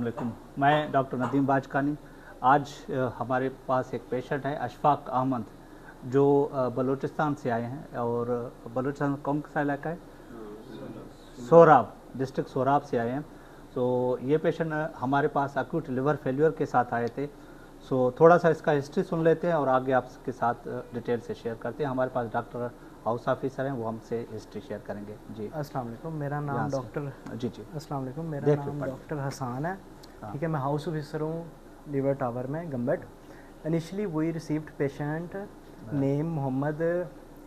वालेकुम, मैं डॉक्टर नदीम बाजकानी। आज हमारे पास एक पेशेंट है अशफाक अहमद जो बलूचिस्तान से आए हैं। और बलूचिस्तान कौन सा इलाका है? सोराब, डिस्ट्रिक्ट सोराब से आए हैं। तो ये पेशेंट हमारे पास एक्यूट लिवर फेल्यूर के साथ आए थे। थोड़ा सा इसका हिस्ट्री सुन लेते हैं और आगे आपके साथ डिटेल से शेयर करते हैं। हमारे पास डॉक्टर हाउस ऑफिसर हैं, वो हमसे हिस्ट्री शेयर करेंगे। जी अस्सलाम वालेकुम, मेरा नाम डॉक्टर जी अस्सलाम वालेकुम, मेरा नाम डॉक्टर हसान है। ठीक है, मैं हाउस ऑफिसर हूँ लिवर टावर में Gambat. Initially we received patient name Mohammad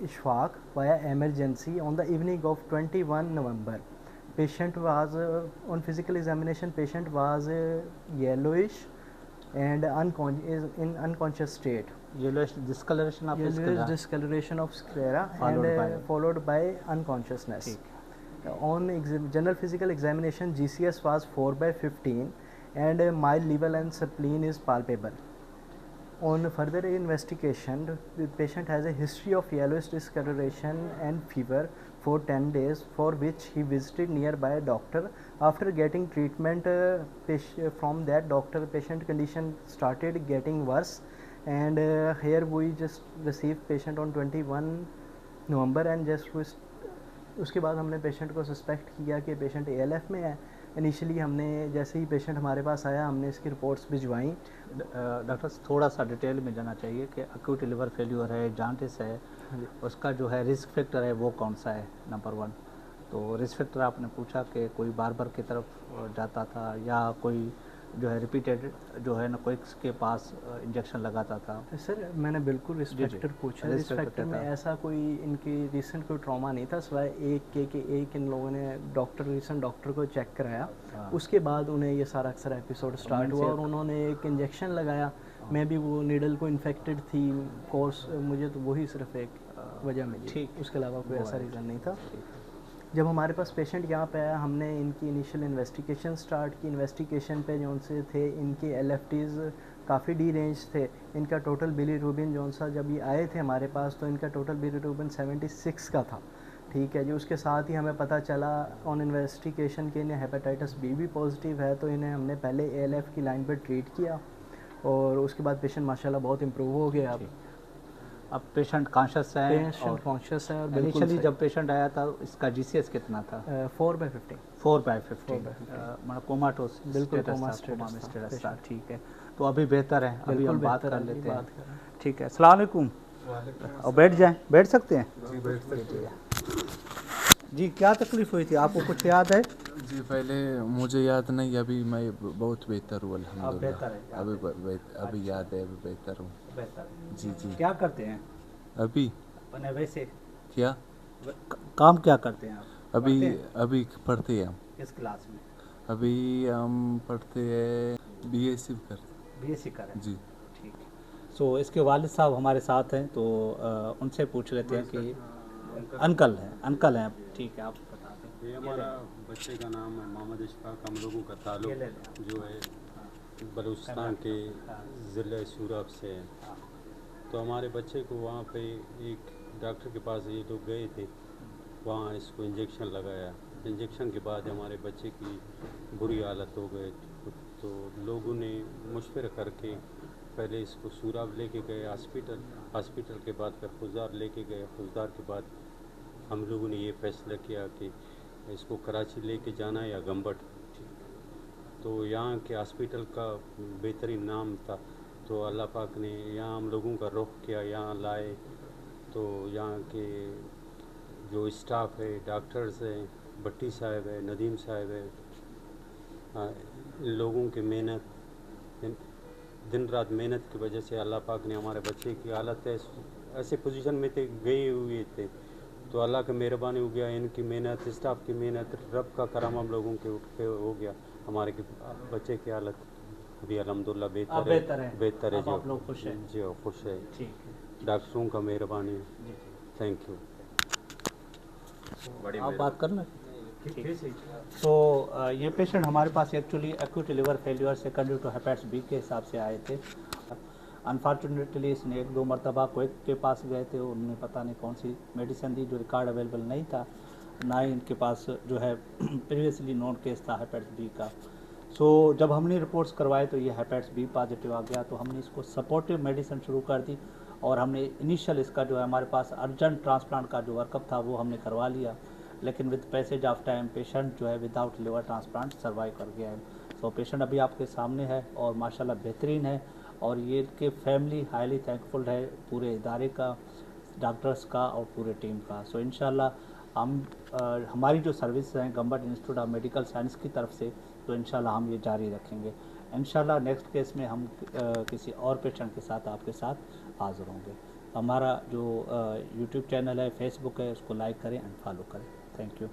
Ishfaq via emergency on the evening of 21 November. Patient was on physical examination, patient was yellowish and is in unconscious state. Yellowish discoloration of sclera and followed by unconsciousness. On general physical examination, GCS was 4/15 and mild liver and spleen is palpable. On further investigation, the patient has a history of yellowish discoloration and fever for 10 days, for which he visited nearby doctor. After getting treatment from that doctor, patient condition started getting worse, and here we just received patient on 21 November and just उसके बाद हमने patient को suspect किया कि patient ALF में है। Initially हमने जैसे ही पेशेंट हमारे पास आया हमने इसकी रिपोर्ट्स भिजवाई। डॉक्टर थोड़ा सा डिटेल में जाना चाहिए कि एक्यूट लिवर फेल्यूर है, जॉन्डिस है, उसका जो है रिस्क फैक्टर है वो कौन सा है? नंबर 1 तो रिस्क फैक्टर आपने पूछा कि कोई बार की तरफ जाता था या कोई जो है रिपीटेड जो है ना कोई के पास इंजेक्शन लगाता था। सर मैंने बिल्कुल रिस्क फैक्टर पूछा। रिस्क फैक्टर में ऐसा कोई इनकी रिसेंट कोई ट्रॉमा नहीं था, सिवाय एक इन लोगों ने रिसेंट डॉक्टर को चेक कराया। उसके बाद उन्हें ये सारा अक्सर एपिसोड स्टार्ट हुआ और उन्होंने एक इंजेक्शन लगाया। मैं भी वो नीडल को इन्फेक्टेड थी कोर्स, मुझे तो वही सिर्फ एक वजह मिली, ठीक, उसके अलावा कोई ऐसा रीज़न नहीं था। जब हमारे पास पेशेंट यहाँ पे आया हमने इनकी इनिशियल इन्वेस्टिगेशन स्टार्ट की। इन्वेस्टिगेशन पे जो से थे इनके LFTs काफ़ी डी रेंज थे। इनका टोटल बिलीरुबिन जो सा जब ये आए थे हमारे पास तो इनका टोटल बिलीरुबिन 76 का था। ठीक है जी, उसके साथ ही हमें पता चला ऑन इन्वेस्टिगेशन कि इन्हें हेपेटाइटिस B भी पॉजिटिव है, तो इन्हें हमने पहले ALF की लाइन पर ट्रीट किया और उसके बाद पेशेंट माशाल्लाह बहुत इम्प्रूव हो गया। अब पेशेंट कॉन्शियस है, पेशेंट कॉन्शियस है। और इनिशियली जब पेशेंट आया था इसका GCS कितना था? 4/15 मतलब कोमाटोस, बिल्कुल कोमा स्टेटस था। ठीक है, तो अभी बेहतर है, अभी हम बात कर लेते हैं। ठीक है, अस्सलाम वालेकुम। और बैठ जाएं, बैठ सकते हैं जी, बैठ सकते हैं जी। क्या तकलीफ हुई थी आपको, कुछ याद है? जी पहले मुझे याद नहीं, अभी मैं बहुत बेहतर हूँ अल्हम्दुलिल्लाह। अभी याद है, अभी बेहतर हूँ। जी क्या करते हैं अभी? वैसे क्या काम क्या करते हैं आप? अभी पढ़ते हैं हम। किस क्लास में? अभी हम पढ़ते हैं BSc कर रहे हैं जी। ठीक है। इसके वालिद साहब हमारे साथ हैं, तो उनसे पूछ लेते हैं कि अंकल हैं। ठीक है, आप बता दें। ये हमारा बच्चे का नाम है मोहम्मद इशफाक। हम लोगों का ताल्लुक जो है बलूचिस्तान के ज़िले सूरब से है। तो हमारे बच्चे को वहाँ पे एक डॉक्टर के पास ये लोग गए थे, वहाँ इसको इंजेक्शन लगाया। इंजेक्शन के बाद हमारे बच्चे की बुरी हालत हो गई, तो लोगों ने मशवरा करके पहले इसको सूरब लेके गए हॉस्पिटल के बाद फिर फुज़दार लेके गए। फुज़दार के बाद हम लोगों ने ये फैसला किया कि इसको कराची लेके जाना है या गम्बट। तो यहाँ के हॉस्पिटल का बेहतरीन नाम था, तो अल्लाह पाक ने यहाँ हम लोगों का रुख किया, यहाँ लाए। तो यहाँ के जो स्टाफ है, डॉक्टर्स हैं, भट्टी साहब है, नदीम साहब है, इन लोगों की मेहनत, दिन रात मेहनत की वजह से अल्लाह पाक ने हमारे बच्चे की हालत ऐसे पोजीशन में थे, गए हुए थे, तो अल्लाह का मेहरबानी हो गया। इनकी मेहनत, स्टाफ की मेहनत, रब का करम हम लोगों के पे हो गया। हमारे बच्चे की हालत अभी अल्हम्दुलिल्लाह बेहतर है जी। आप लोग खुश हैं? जी खुश है, डॉक्टरों का मेहरबानी है। Thank you. आप बात करना। ये पेशेंट हमारे पास actually acute liver failure secondary to hepatitis B के हिसाब से आए थे। अनफॉर्चुनेटली इसने 1-2 मरतबा कोएक के पास गए थे, उन्होंने पता नहीं कौन सी मेडिसिन दी जो रिकॉर्ड अवेलेबल नहीं था, ना ही इनके पास जो है प्रीवियसली नोन केस था हेपेटाइटिस B का। सो जब हमने रिपोर्ट्स करवाए तो ये हेपेटाइटिस बी पॉजिटिव आ गया, तो हमने इसको सपोर्टिव मेडिसिन शुरू कर दी और हमने इनिशियल इसका जो है हमारे पास अर्जेंट ट्रांसप्लांट का जो वर्कअप था वो हमने करवा लिया, लेकिन with passage of time patient जो है विदाउट लिवर ट्रांसप्लांट सर्वाइव कर गया है। सो पेशेंट अभी आपके सामने है और माशाल्लाह बेहतरीन है, और ये कि फैमिली हाईली थैंकफुल है पूरे इदारे का, डॉक्टर्स का और पूरे टीम का। सो इंशाल्लाह हम हमारी जो सर्विस हैं government institute of medical science की तरफ से, तो इंशाल्लाह हम ये जारी रखेंगे। इंशाल्लाह नेक्स्ट केस में हम किसी और पेशेंट के साथ आपके साथ हाज़िर होंगे। हमारा जो यूट्यूब चैनल है, फेसबुक है, उसको लाइक करें एंड फॉलो करें। Thank you.